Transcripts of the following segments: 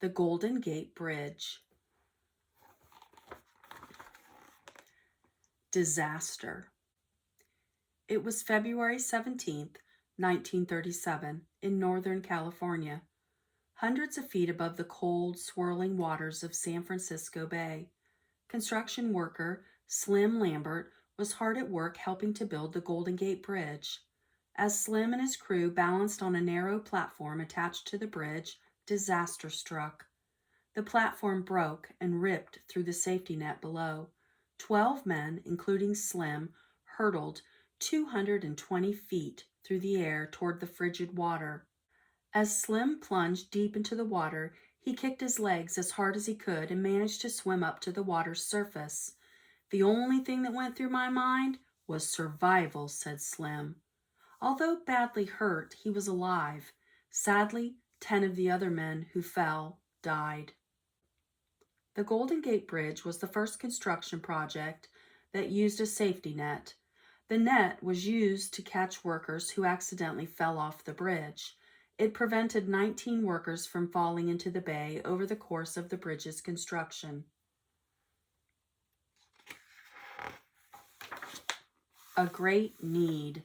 The Golden Gate Bridge. Disaster. It was February 17th, 1937, in Northern California, hundreds of feet above the cold, swirling waters of San Francisco Bay. Construction worker Slim Lambert was hard at work helping to build the Golden Gate Bridge. As Slim and his crew balanced on a narrow platform attached to the bridge, disaster struck. The platform broke and ripped through the safety net below. 12 men, including Slim, hurtled 220 feet through the air toward the frigid water. As Slim plunged deep into the water, he kicked his legs as hard as he could and managed to swim up to the water's surface. "The only thing that went through my mind was survival," said Slim. Although badly hurt, he was alive. Sadly, 10 of the other men who fell died. The Golden Gate Bridge was the first construction project that used a safety net. The net was used to catch workers who accidentally fell off the bridge. It prevented 19 workers from falling into the bay over the course of the bridge's construction. A great need.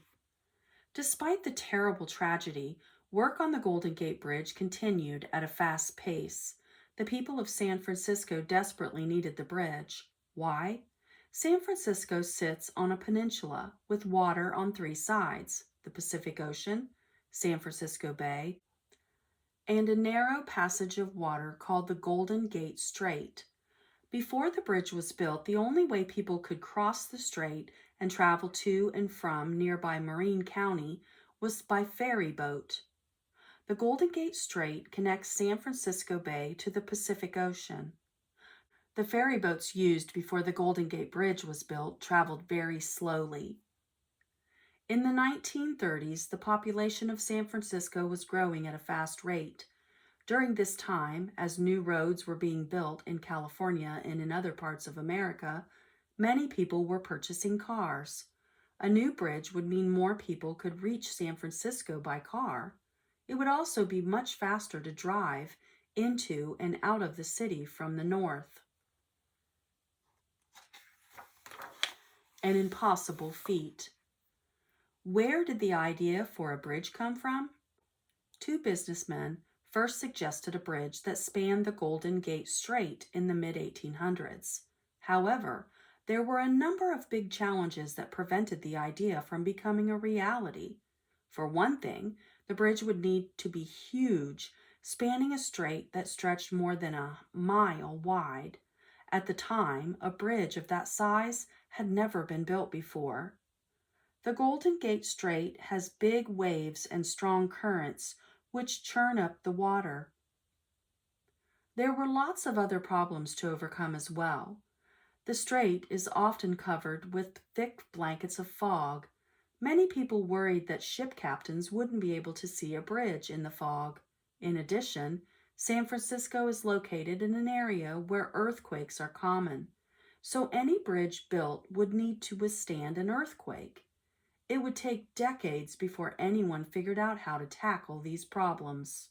Despite the terrible tragedy, work on the Golden Gate Bridge continued at a fast pace. The people of San Francisco desperately needed the bridge. Why? San Francisco sits on a peninsula with water on 3 sides: the Pacific Ocean, San Francisco Bay, and a narrow passage of water called the Golden Gate Strait. Before the bridge was built, the only way people could cross the strait and travel to and from nearby Marin County was by ferry boat. The Golden Gate Strait connects San Francisco Bay to the Pacific Ocean. The ferry boats used before the Golden Gate Bridge was built traveled very slowly. In the 1930s, the population of San Francisco was growing at a fast rate. During this time, as new roads were being built in California and in other parts of America, many people were purchasing cars. A new bridge would mean more people could reach San Francisco by car. It would also be much faster to drive into and out of the city from the north. An impossible feat. Where did the idea for a bridge come from? 2 businessmen first suggested a bridge that spanned the Golden Gate Strait in the mid-1800s. However, there were a number of big challenges that prevented the idea from becoming a reality. For one thing, the bridge would need to be huge, spanning a strait that stretched more than a mile wide. At the time, a bridge of that size had never been built before. The Golden Gate Strait has big waves and strong currents, which churn up the water. There were lots of other problems to overcome as well. The strait is often covered with thick blankets of fog. Many people worried that ship captains wouldn't be able to see a bridge in the fog. In addition, San Francisco is located in an area where earthquakes are common, so any bridge built would need to withstand an earthquake. It would take decades before anyone figured out how to tackle these problems.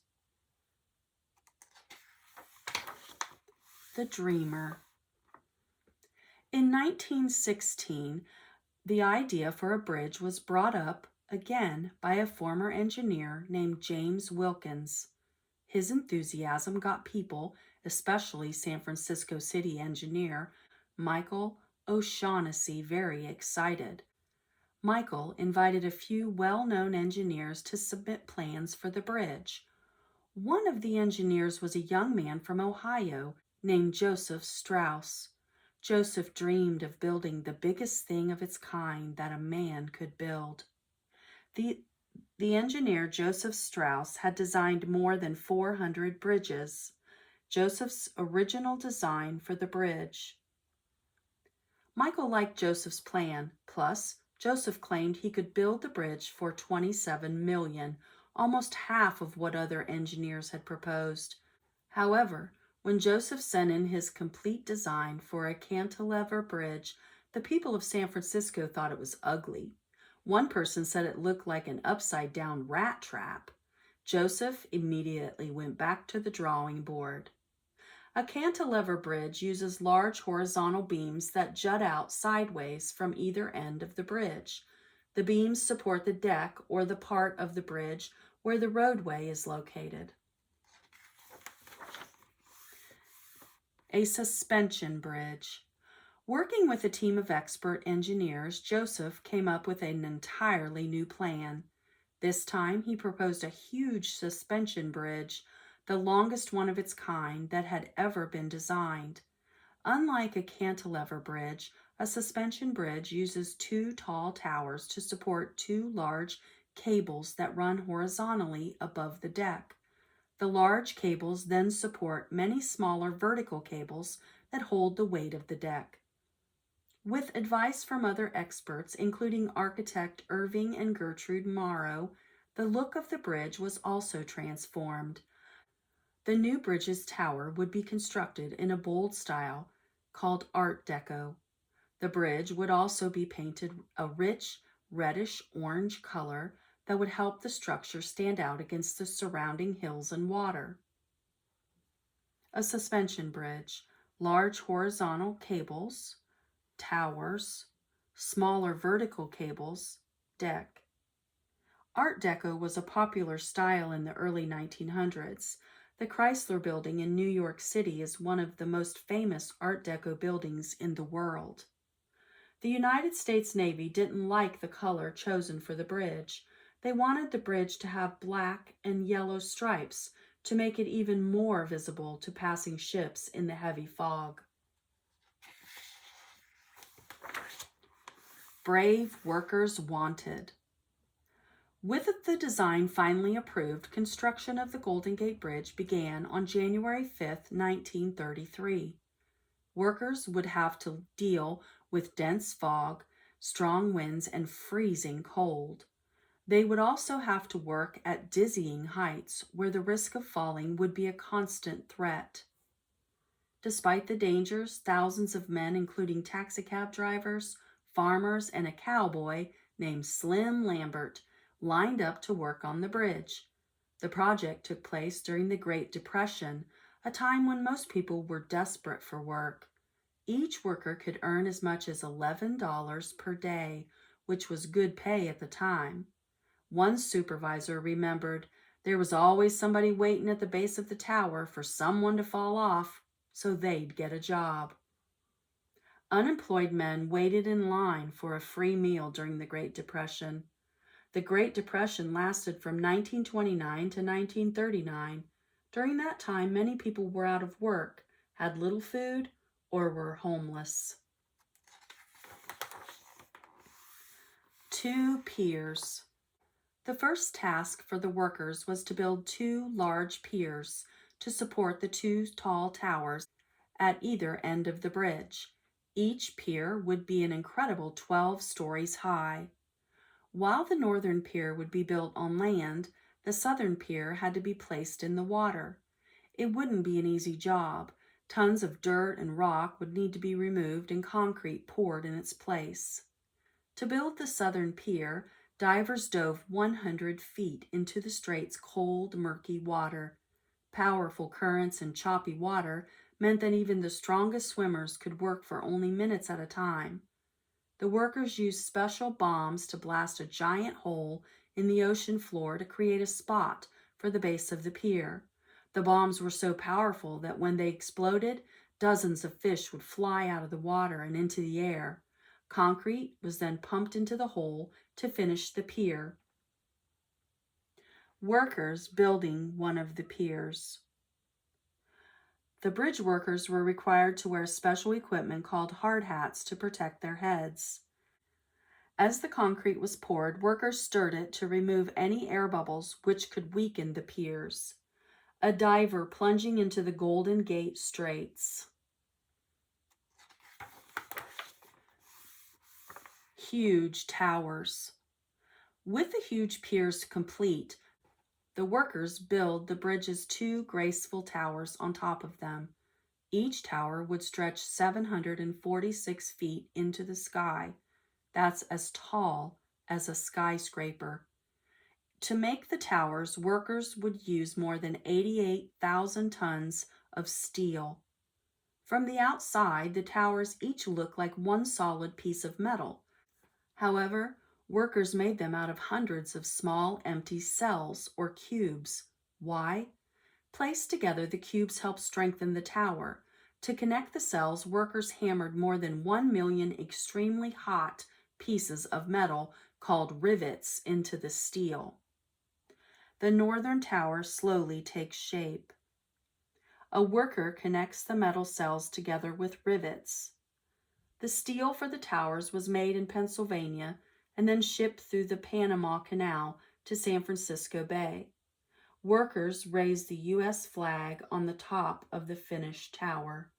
The Dreamer. In 1916, the idea for a bridge was brought up again by a former engineer named James Wilkins. His enthusiasm got people, especially San Francisco City engineer Michael O'Shaughnessy, very excited. Michael invited a few well-known engineers to submit plans for the bridge. One of the engineers was a young man from Ohio named Joseph Strauss. Joseph dreamed of building the biggest thing of its kind that a man could build. The engineer Joseph Strauss had designed more than 400 bridges. Joseph's original design for the bridge. Michael liked Joseph's plan, plus Joseph claimed he could build the bridge for $27 million, almost half of what other engineers had proposed. However, when Joseph sent in his complete design for a cantilever bridge, the people of San Francisco thought it was ugly. One person said it looked like an upside-down rat trap. Joseph immediately went back to the drawing board. A cantilever bridge uses large horizontal beams that jut out sideways from either end of the bridge. The beams support the deck or the part of the bridge where the roadway is located. A suspension bridge. Working with a team of expert engineers, Joseph came up with an entirely new plan. This time, he proposed a huge suspension bridge, the longest one of its kind that had ever been designed. Unlike a cantilever bridge, a suspension bridge uses two tall towers to support two large cables that run horizontally above the deck. The large cables then support many smaller vertical cables that hold the weight of the deck. With advice from other experts, including architect Irving and Gertrude Morrow, the look of the bridge was also transformed. The new bridge's tower would be constructed in a bold style called Art Deco. The bridge would also be painted a rich reddish-orange color that would help the structure stand out against the surrounding hills and water. A suspension bridge, large horizontal cables, towers, smaller vertical cables, deck. Art Deco was a popular style in the early 1900s. The Chrysler Building in New York City is one of the most famous Art Deco buildings in the world. The United States Navy didn't like the color chosen for the bridge. They wanted the bridge to have black and yellow stripes to make it even more visible to passing ships in the heavy fog. Brave workers wanted. With the design finally approved, construction of the Golden Gate Bridge began on January 5, 1933. Workers would have to deal with dense fog, strong winds, and freezing cold. They would also have to work at dizzying heights where the risk of falling would be a constant threat. Despite the dangers, thousands of men, including taxicab drivers, farmers, and a cowboy named Slim Lambert, lined up to work on the bridge. The project took place during the Great Depression, a time when most people were desperate for work. Each worker could earn as much as $11 per day, which was good pay at the time. One supervisor remembered there was always somebody waiting at the base of the tower for someone to fall off so they'd get a job. Unemployed men waited in line for a free meal during the Great Depression. The Great Depression lasted from 1929 to 1939. During that time, many people were out of work, had little food, or were homeless. 2 piers. The first task for the workers was to build 2 large piers to support the 2 tall towers at either end of the bridge. Each pier would be an incredible 12 stories high. While the northern pier would be built on land, the southern pier had to be placed in the water. It wouldn't be an easy job. Tons of dirt and rock would need to be removed and concrete poured in its place. To build the southern pier, divers dove 100 feet into the strait's cold, murky water. Powerful currents and choppy water meant that even the strongest swimmers could work for only minutes at a time. The workers used special bombs to blast a giant hole in the ocean floor to create a spot for the base of the pier. The bombs were so powerful that when they exploded, dozens of fish would fly out of the water and into the air. Concrete was then pumped into the hole to finish the pier. Workers building one of the piers. The bridge workers were required to wear special equipment called hard hats to protect their heads. As the concrete was poured, workers stirred it to remove any air bubbles which could weaken the piers. A diver plunging into the Golden Gate Straits. Huge towers. With the huge piers complete, the workers build the bridge's 2 graceful towers on top of them. Each tower would stretch 746 feet into the sky. That's as tall as a skyscraper. To make the towers, workers would use more than 88,000 tons of steel. From the outside, the towers each look like one solid piece of metal. However, workers made them out of hundreds of small empty cells or cubes. Why? Placed together, the cubes help strengthen the tower. To connect the cells, workers hammered more than 1 million extremely hot pieces of metal called rivets into the steel. The northern tower slowly takes shape. A worker connects the metal cells together with rivets. The steel for the towers was made in Pennsylvania and then shipped through the Panama Canal to San Francisco Bay. Workers raised the U.S. flag on the top of the finished tower.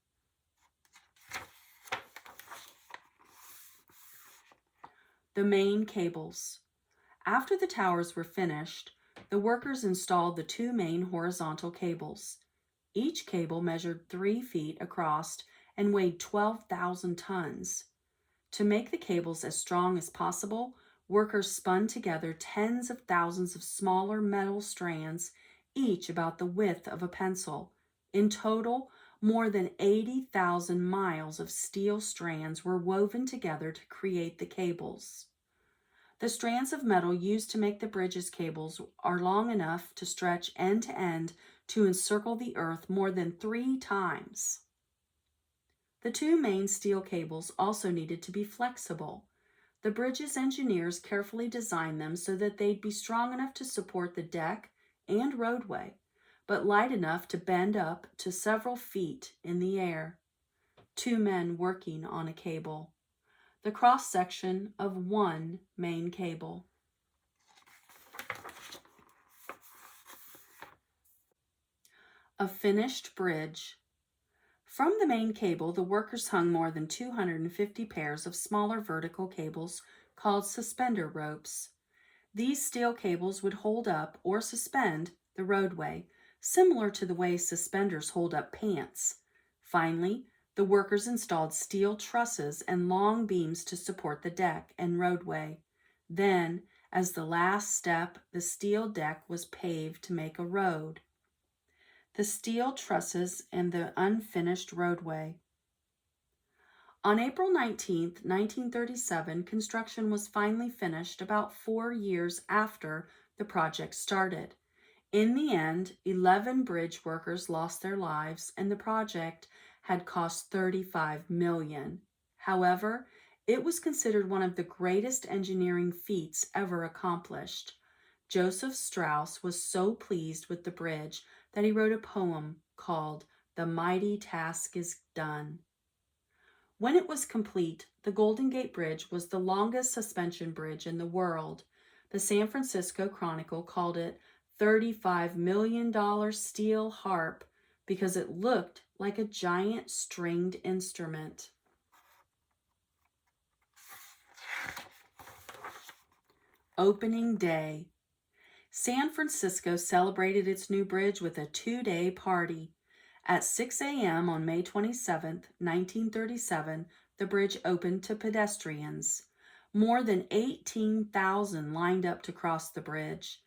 The main cables. After the towers were finished, the workers installed the two main horizontal cables. Each cable measured 3 feet across and weighed 12,000 tons. To make the cables as strong as possible, workers spun together tens of thousands of smaller metal strands, each about the width of a pencil. In total, more than 80,000 miles of steel strands were woven together to create the cables. The strands of metal used to make the bridge's cables are long enough to stretch end to end to encircle the earth more than 3 times. The two main steel cables also needed to be flexible. The bridge's engineers carefully designed them so that they'd be strong enough to support the deck and roadway, but light enough to bend up to several feet in the air. 2 men working on a cable. The cross-section of one main cable. A finished bridge. From the main cable, the workers hung more than 250 pairs of smaller vertical cables called suspender ropes. These steel cables would hold up or suspend the roadway, similar to the way suspenders hold up pants. Finally, the workers installed steel trusses and long beams to support the deck and roadway. Then, as the last step, the steel deck was paved to make a road. The steel trusses and the unfinished roadway. On April 19, 1937, construction was finally finished about 4 years after the project started. In the end, 11 bridge workers lost their lives, and the project had cost $35 million. However, it was considered one of the greatest engineering feats ever accomplished. Joseph Strauss was so pleased with the bridge that he wrote a poem called "The Mighty Task is Done." When it was complete, the Golden Gate Bridge was the longest suspension bridge in the world. The San Francisco Chronicle called it $35 million steel harp because it looked like a giant stringed instrument. Opening Day. San Francisco celebrated its new bridge with a 2-day party. At 6 a.m. on May 27, 1937, the bridge opened to pedestrians. More than 18,000 lined up to cross the bridge.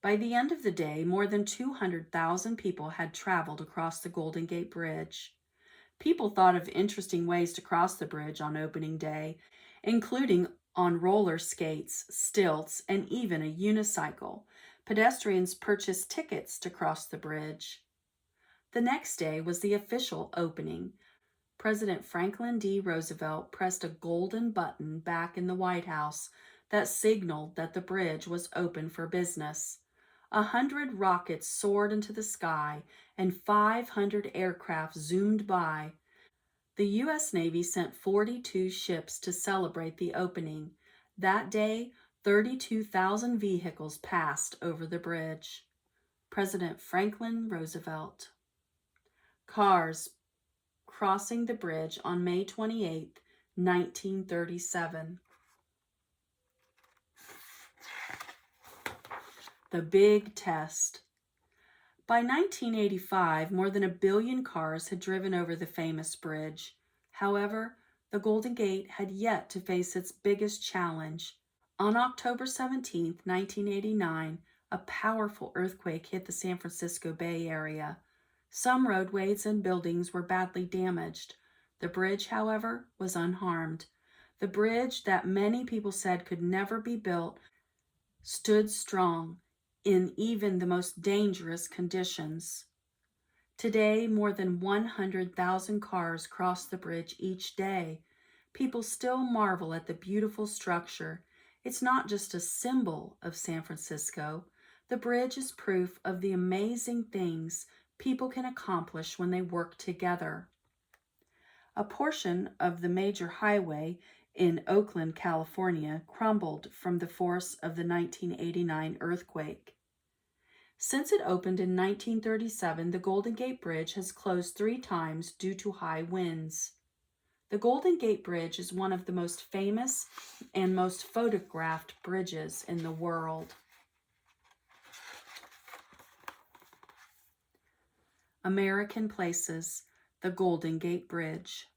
By the end of the day, more than 200,000 people had traveled across the Golden Gate Bridge. People thought of interesting ways to cross the bridge on opening day, including on roller skates, stilts, and even a unicycle. Pedestrians purchased tickets to cross the bridge. The next day was the official opening. President Franklin D. Roosevelt pressed a golden button back in the White House that signaled that the bridge was open for business. 100 rockets soared into the sky and 500 aircraft zoomed by. The U.S. Navy sent 42 ships to celebrate the opening. That day, 32,000 vehicles passed over the bridge. President Franklin Roosevelt. Cars crossing the bridge on May 28, 1937. The Big Test. By 1985, more than 1 billion cars had driven over the famous bridge. However, the Golden Gate had yet to face its biggest challenge. On October 17, 1989, a powerful earthquake hit the San Francisco Bay Area. Some roadways and buildings were badly damaged. The bridge, however, was unharmed. The bridge that many people said could never be built stood strong in even the most dangerous conditions. Today, more than 100,000 cars cross the bridge each day. People still marvel at the beautiful structure. It's not just a symbol of San Francisco. The bridge is proof of the amazing things people can accomplish when they work together. A portion of the major highway in Oakland, California, crumbled from the force of the 1989 earthquake. Since it opened in 1937, the Golden Gate Bridge has closed 3 times due to high winds. The Golden Gate Bridge is one of the most famous and most photographed bridges in the world. American Places, the Golden Gate Bridge.